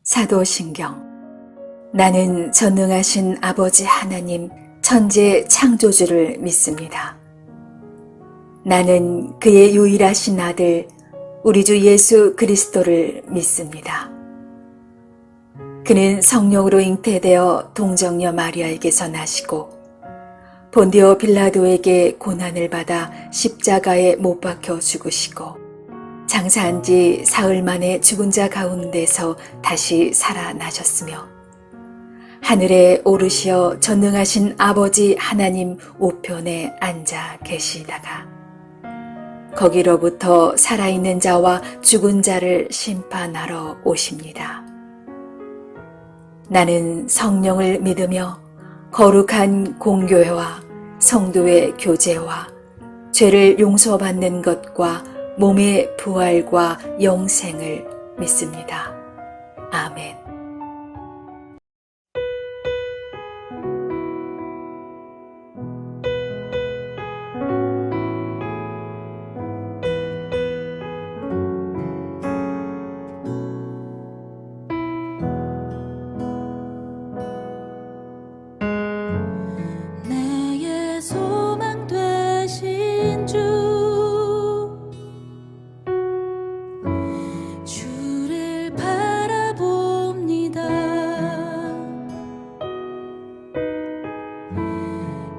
사도신경. 나는 전능하신 아버지 하나님 천재 창조주를 믿습니다. 나는 그의 유일하신 아들 우리 주 예수 그리스도를 믿습니다. 그는 성령으로 잉태되어 동정녀 마리아에게서 나시고 본디오 빌라도에게 고난을 받아 십자가에 못 박혀 죽으시고 장사한 지 사흘 만에 죽은 자 가운데서 다시 살아나셨으며 하늘에 오르시어 전능하신 아버지 하나님 우편에 앉아 계시다가 거기로부터 살아있는 자와 죽은 자를 심판하러 오십니다. 나는 성령을 믿으며 거룩한 공교회와 성도의 교제와 죄를 용서받는 것과 몸의 부활과 영생을 믿습니다. 아멘. 나의 소망 되신 주를 바라봅니다.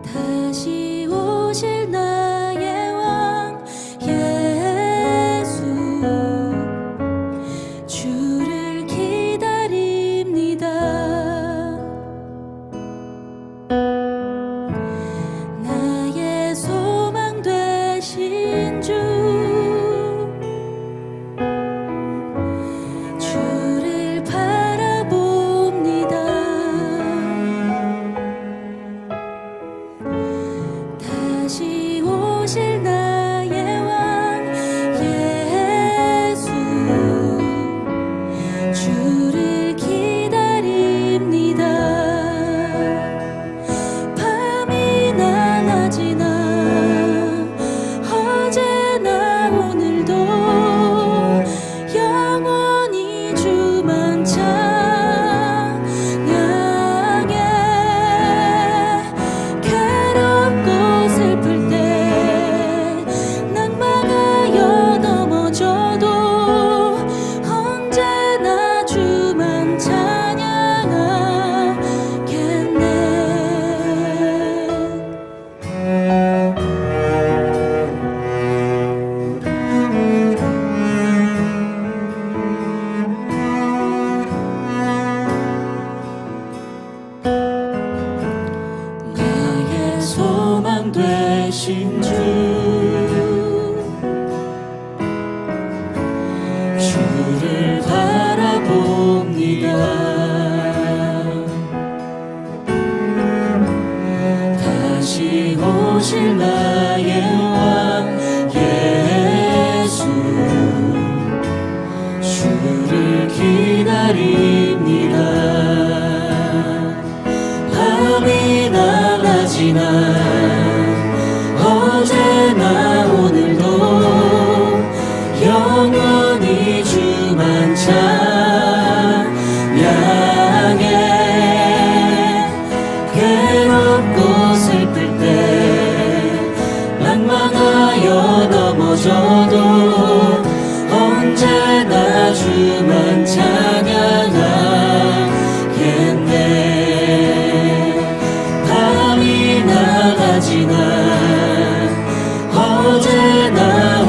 다시 오실 나의 왕 예수, 주를 기다립니다. 나의 소망 되신 주를 바라봅니다. 다시 오실 나의 왕 예수, 주를 기다립니다. 밤이나 낮이나 어제나 오늘도 영원히 주만 찬양해. 괴롭고 슬플 때 낭망하여 넘어져도 언제나 주만 찬양하겠네. 나의 소망 되신 주를 바라봅니다. 다시 오실 나의 왕 예수, 주를 기다립니다. 밤이나 낮이나 어제나 오늘도 영원히 주만 찬양해. 괴롭고 슬플 때 낭망하여 넘어져도 언제나 주만 찬양하겠네. 밤이나 낮이나 어제나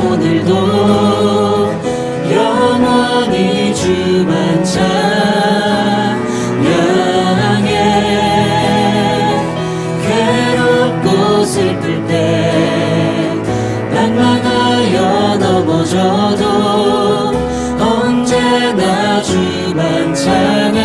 오늘도 영원히 주만 찬양해. 괴롭고 슬플 때 낭망하여 넘어져도 언제나 주만 찬양하겠네.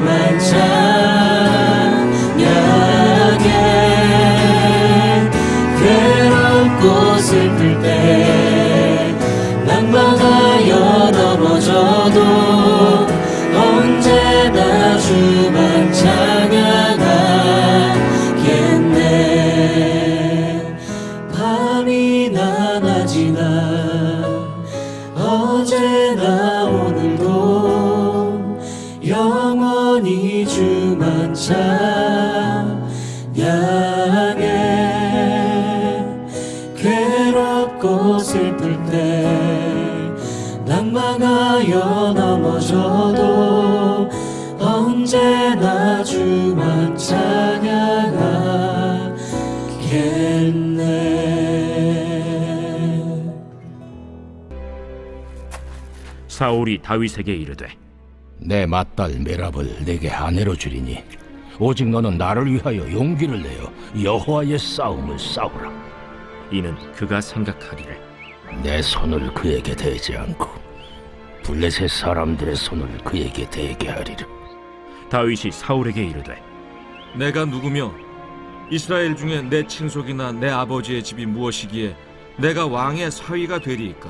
주만 찬양해 괴롭고 슬플 때 낭만하여 넘어져도 언제나 주만 찬양하겠네. 밤이나 낮이나 어제나 오늘도 영원히 주만 찬양해 괴롭고 슬플 때 낭만하여 넘어져도 언제나 주만 찬양하겠네. 사울이 다윗에게 이르되 내 맏딸 메랍을 내게 아내로 주리니 오직 너는 나를 위하여 용기를 내어 여호와의 싸움을 싸우라. 이는 그가 생각하기를 내 손을 그에게 대지 않고 블레셋 사람들의 손을 그에게 대게 하리라. 다윗이 사울에게 이르되 내가 누구며 이스라엘 중에 내 친속이나 내 아버지의 집이 무엇이기에 내가 왕의 사위가 되리이까?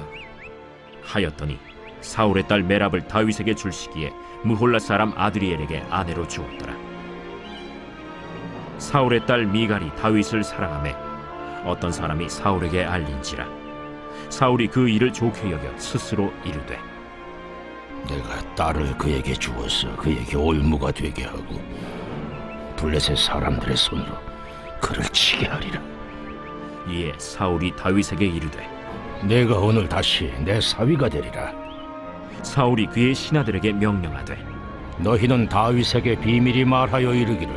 하였더니 사울의 딸 메랍을 다윗에게 줄 시기에 무홀라 사람 아드리엘에게 아내로 주었더라. 사울의 딸 미갈이 다윗을 사랑하매 어떤 사람이 사울에게 알린지라. 사울이 그 일을 좋게 여겨 스스로 이르되 내가 딸을 그에게 주어서 그에게 올무가 되게 하고 블레셋 사람들의 손으로 그를 치게 하리라. 이에 사울이 다윗에게 이르되 내가 오늘 다시 내 사위가 되리라. 사울이 그의 신하들에게 명령하되 너희는 다윗에게 비밀히 말하여 이르기를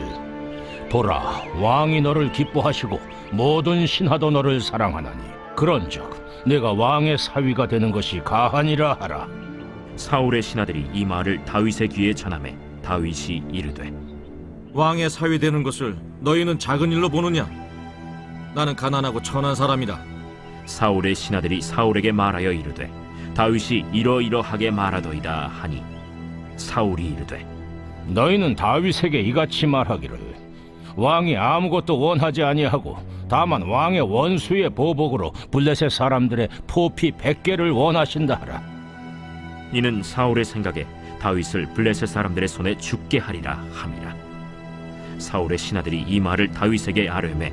보라, 왕이 너를 기뻐하시고 모든 신하도 너를 사랑하나니 그런즉 내가 왕의 사위가 되는 것이 가하니라 하라. 사울의 신하들이 이 말을 다윗의 귀에 전하매 다윗이 이르되 왕의 사위 되는 것을 너희는 작은 일로 보느냐? 나는 가난하고 천한 사람이다. 사울의 신하들이 사울에게 말하여 이르되 다윗이 이러이러하게 말하더이다 하니 사울이 이르되 너희는 다윗에게 이같이 말하기를 왕이 아무것도 원하지 아니하고 다만 왕의 원수의 보복으로 블레셋 사람들의 포피 100개를 원하신다 하라. 이는 사울의 생각에 다윗을 블레셋 사람들의 손에 죽게 하리라 함이라. 사울의 신하들이 이 말을 다윗에게 아뢰매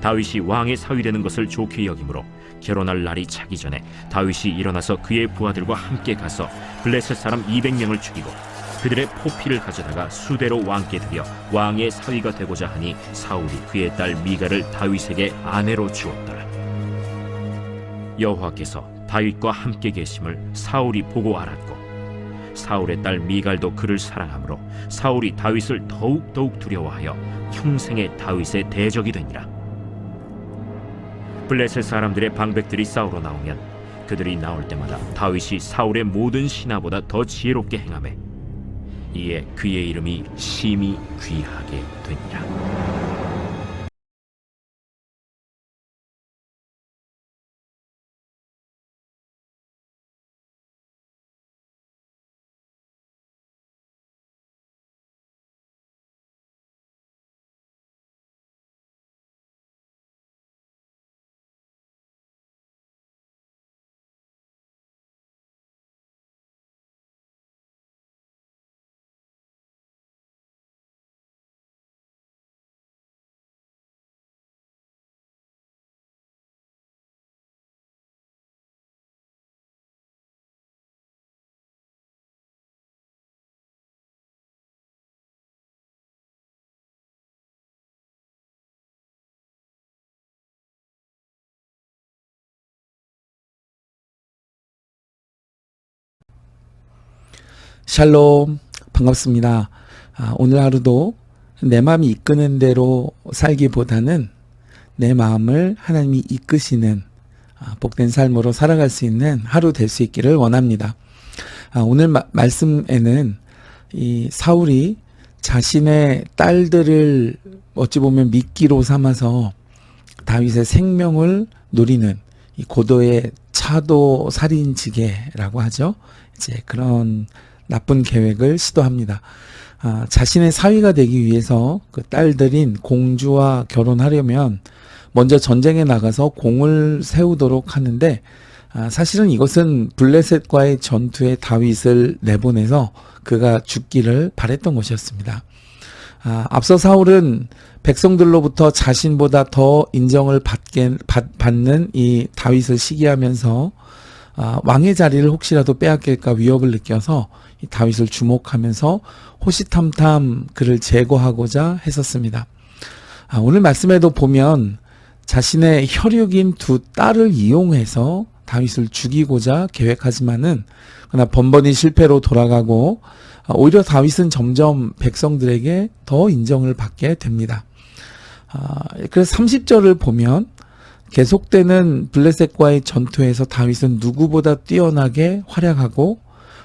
다윗이 왕의 사위 되는 것을 좋게 여기므로 결혼할 날이 차기 전에 다윗이 일어나서 그의 부하들과 함께 가서 블레셋 사람 200명을 죽이고 그들의 포피를 가져다가 수대로 왕께 드려 왕의 사위가 되고자 하니 사울이 그의 딸 미갈을 다윗에게 아내로 주었더라. 여호와께서 다윗과 함께 계심을 사울이 보고 알았고 사울의 딸 미갈도 그를 사랑하므로 사울이 다윗을 더욱 두려워하여 평생에 다윗의 대적이 되니라. 블레셋 사람들의 방백들이 싸우러 나오면 그들이 나올 때마다 다윗이 사울의 모든 신하보다 더 지혜롭게 행하매 이에 그의 이름이 심히 귀하게 되니라. 샬롬, 반갑습니다. 오늘 하루도 내 마음이 이끄는 대로 살기보다는 내 마음을 하나님이 이끄시는 복된 삶으로 살아갈 수 있는 하루 될 수 있기를 원합니다. 오늘 말씀에는 이 사울이 자신의 딸들을 어찌 보면 미끼로 삼아서 다윗의 생명을 노리는 이 고도의 차도 살인지계라고 하죠. 이제 그런 나쁜 계획을 시도합니다. 자신의 사위가 되기 위해서 그 딸들인 공주와 결혼하려면 먼저 전쟁에 나가서 공을 세우도록 하는데, 사실은 이것은 블레셋과의 전투에 다윗을 내보내서 그가 죽기를 바랬던 것이었습니다. 앞서 사울은 백성들로부터 자신보다 더 인정을 받는 이 다윗을 시기하면서 왕의 자리를 혹시라도 빼앗길까 위협을 느껴서 이 다윗을 주목하면서 호시탐탐 그를 제거하고자 했었습니다. 오늘 말씀에도 보면 자신의 혈육인 두 딸을 이용해서 다윗을 죽이고자 계획하지만은 그러나 번번이 실패로 돌아가고 오히려 다윗은 점점 백성들에게 더 인정을 받게 됩니다. 그래서 30절을 보면 계속되는 블레셋과의 전투에서 다윗은 누구보다 뛰어나게 활약하고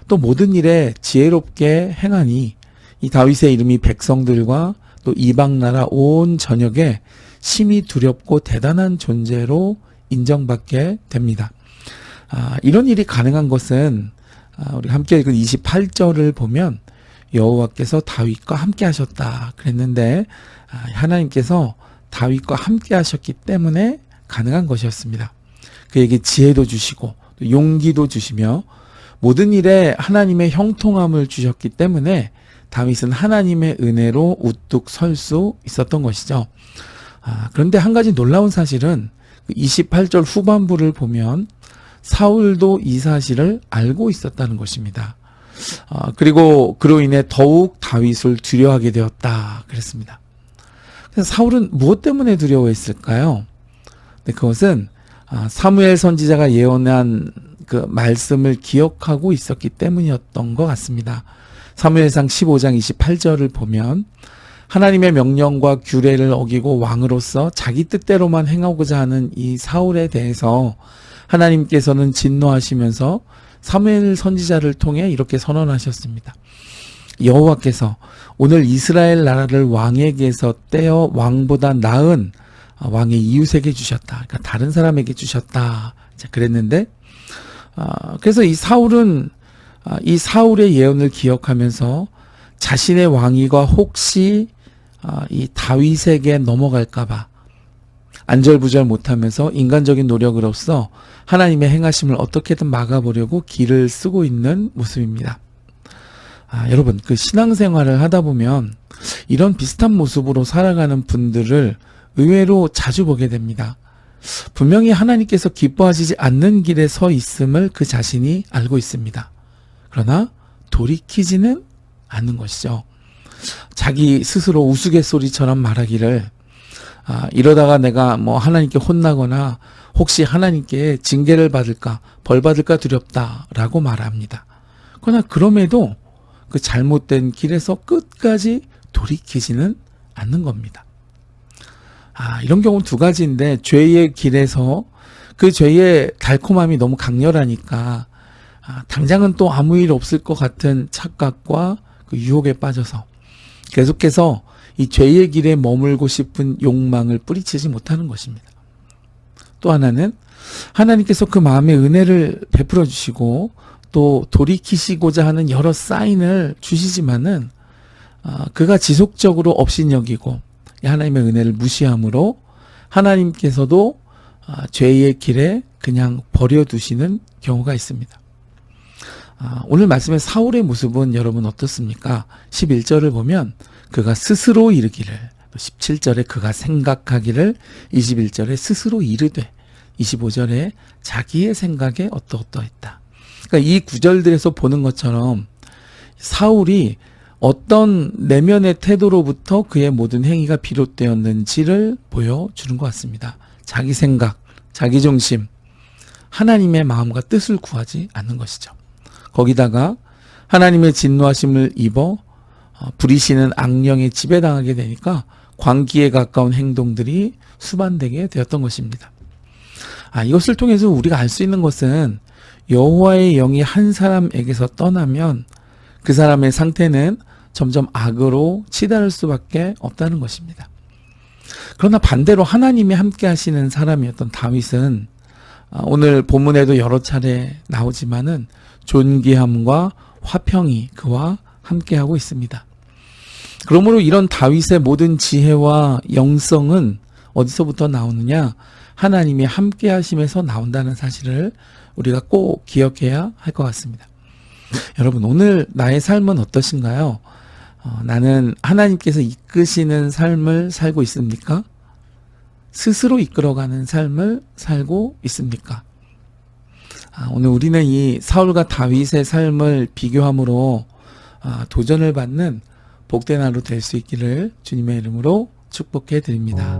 또 모든 일에 지혜롭게 행하니 이 다윗의 이름이 백성들과 또 이방 나라 온 전역에 심히 두렵고 대단한 존재로 인정받게 됩니다. 이런 일이 가능한 것은 우리 함께 읽은 28절을 보면 여호와께서 다윗과 함께 하셨다 그랬는데, 하나님께서 다윗과 함께 하셨기 때문에 가능한 것이었습니다. 그에게 지혜도 주시고 용기도 주시며 모든 일에 하나님의 형통함을 주셨기 때문에 다윗은 하나님의 은혜로 우뚝 설 수 있었던 것이죠. 그런데 한 가지 놀라운 사실은 28절 후반부를 보면 사울도 이 사실을 알고 있었다는 것입니다. 그리고 그로 인해 더욱 다윗을 두려워하게 되었다 그랬습니다. 그래서 사울은 무엇 때문에 두려워했을까요? 그것은 사무엘 선지자가 예언한 그 말씀을 기억하고 있었기 때문이었던 것 같습니다. 사무엘상 15장 28절을 보면 하나님의 명령과 규례를 어기고 왕으로서 자기 뜻대로만 행하고자 하는 이 사울에 대해서 하나님께서는 진노하시면서 사무엘 선지자를 통해 이렇게 선언하셨습니다. 여호와께서 오늘 이스라엘 나라를 왕에게서 떼어 왕보다 나은 왕의 이웃에게 주셨다. 그러니까 다른 사람에게 주셨다. 그랬는데, 그래서 이 사울은 이 사울의 예언을 기억하면서 자신의 왕위가 혹시 이 다윗에게 넘어갈까봐 안절부절 못하면서 인간적인 노력으로서 하나님의 행하심을 어떻게든 막아보려고 길을 쓰고 있는 모습입니다. 여러분, 그 신앙생활을 하다 보면 이런 비슷한 모습으로 살아가는 분들을 의외로 자주 보게 됩니다. 분명히 하나님께서 기뻐하시지 않는 길에 서 있음을 그 자신이 알고 있습니다. 그러나 돌이키지는 않는 것이죠. 자기 스스로 우스갯소리처럼 말하기를 이러다가 내가 뭐 하나님께 혼나거나 혹시 하나님께 징계를 받을까 벌 받을까 두렵다라고 말합니다. 그러나 그럼에도 그 잘못된 길에서 끝까지 돌이키지는 않는 겁니다. 이런 경우는 두 가지인데, 죄의 길에서 그 죄의 달콤함이 너무 강렬하니까 당장은 또 아무 일 없을 것 같은 착각과 그 유혹에 빠져서 계속해서 이 죄의 길에 머물고 싶은 욕망을 뿌리치지 못하는 것입니다. 또 하나는 하나님께서 그 마음에 은혜를 베풀어 주시고 또 돌이키시고자 하는 여러 사인을 주시지만은 그가 지속적으로 업신여기고 하나님의 은혜를 무시함으로 하나님께서도 죄의 길에 그냥 버려두시는 경우가 있습니다. 오늘 말씀의 사울의 모습은 여러분 어떻습니까? 11절을 보면 그가 스스로 이르기를, 17절에 그가 생각하기를, 21절에 스스로 이르되, 25절에 자기의 생각에 어떠어떠했다. 그러니까 이 구절들에서 보는 것처럼 사울이 어떤 내면의 태도로부터 그의 모든 행위가 비롯되었는지를 보여주는 것 같습니다. 자기 생각, 자기 중심, 하나님의 마음과 뜻을 구하지 않는 것이죠. 거기다가 하나님의 진노하심을 입어 부리시는 악령에 지배당하게 되니까 광기에 가까운 행동들이 수반되게 되었던 것입니다. 이것을 통해서 우리가 알 수 있는 것은 여호와의 영이 한 사람에게서 떠나면 그 사람의 상태는 점점 악으로 치달을 수밖에 없다는 것입니다. 그러나 반대로 하나님이 함께 하시는 사람이었던 다윗은 오늘 본문에도 여러 차례 나오지만은 존귀함과 화평이 그와 함께하고 있습니다. 그러므로 이런 다윗의 모든 지혜와 영성은 어디서부터 나오느냐? 하나님이 함께 하심에서 나온다는 사실을 우리가 꼭 기억해야 할 것 같습니다. 여러분, 오늘 나의 삶은 어떠신가요? 나는 하나님께서 이끄시는 삶을 살고 있습니까? 스스로 이끌어가는 삶을 살고 있습니까? 오늘 우리는 이 사울과 다윗의 삶을 비교함으로 도전을 받는 복된 하루 될 수 있기를 주님의 이름으로 축복해 드립니다.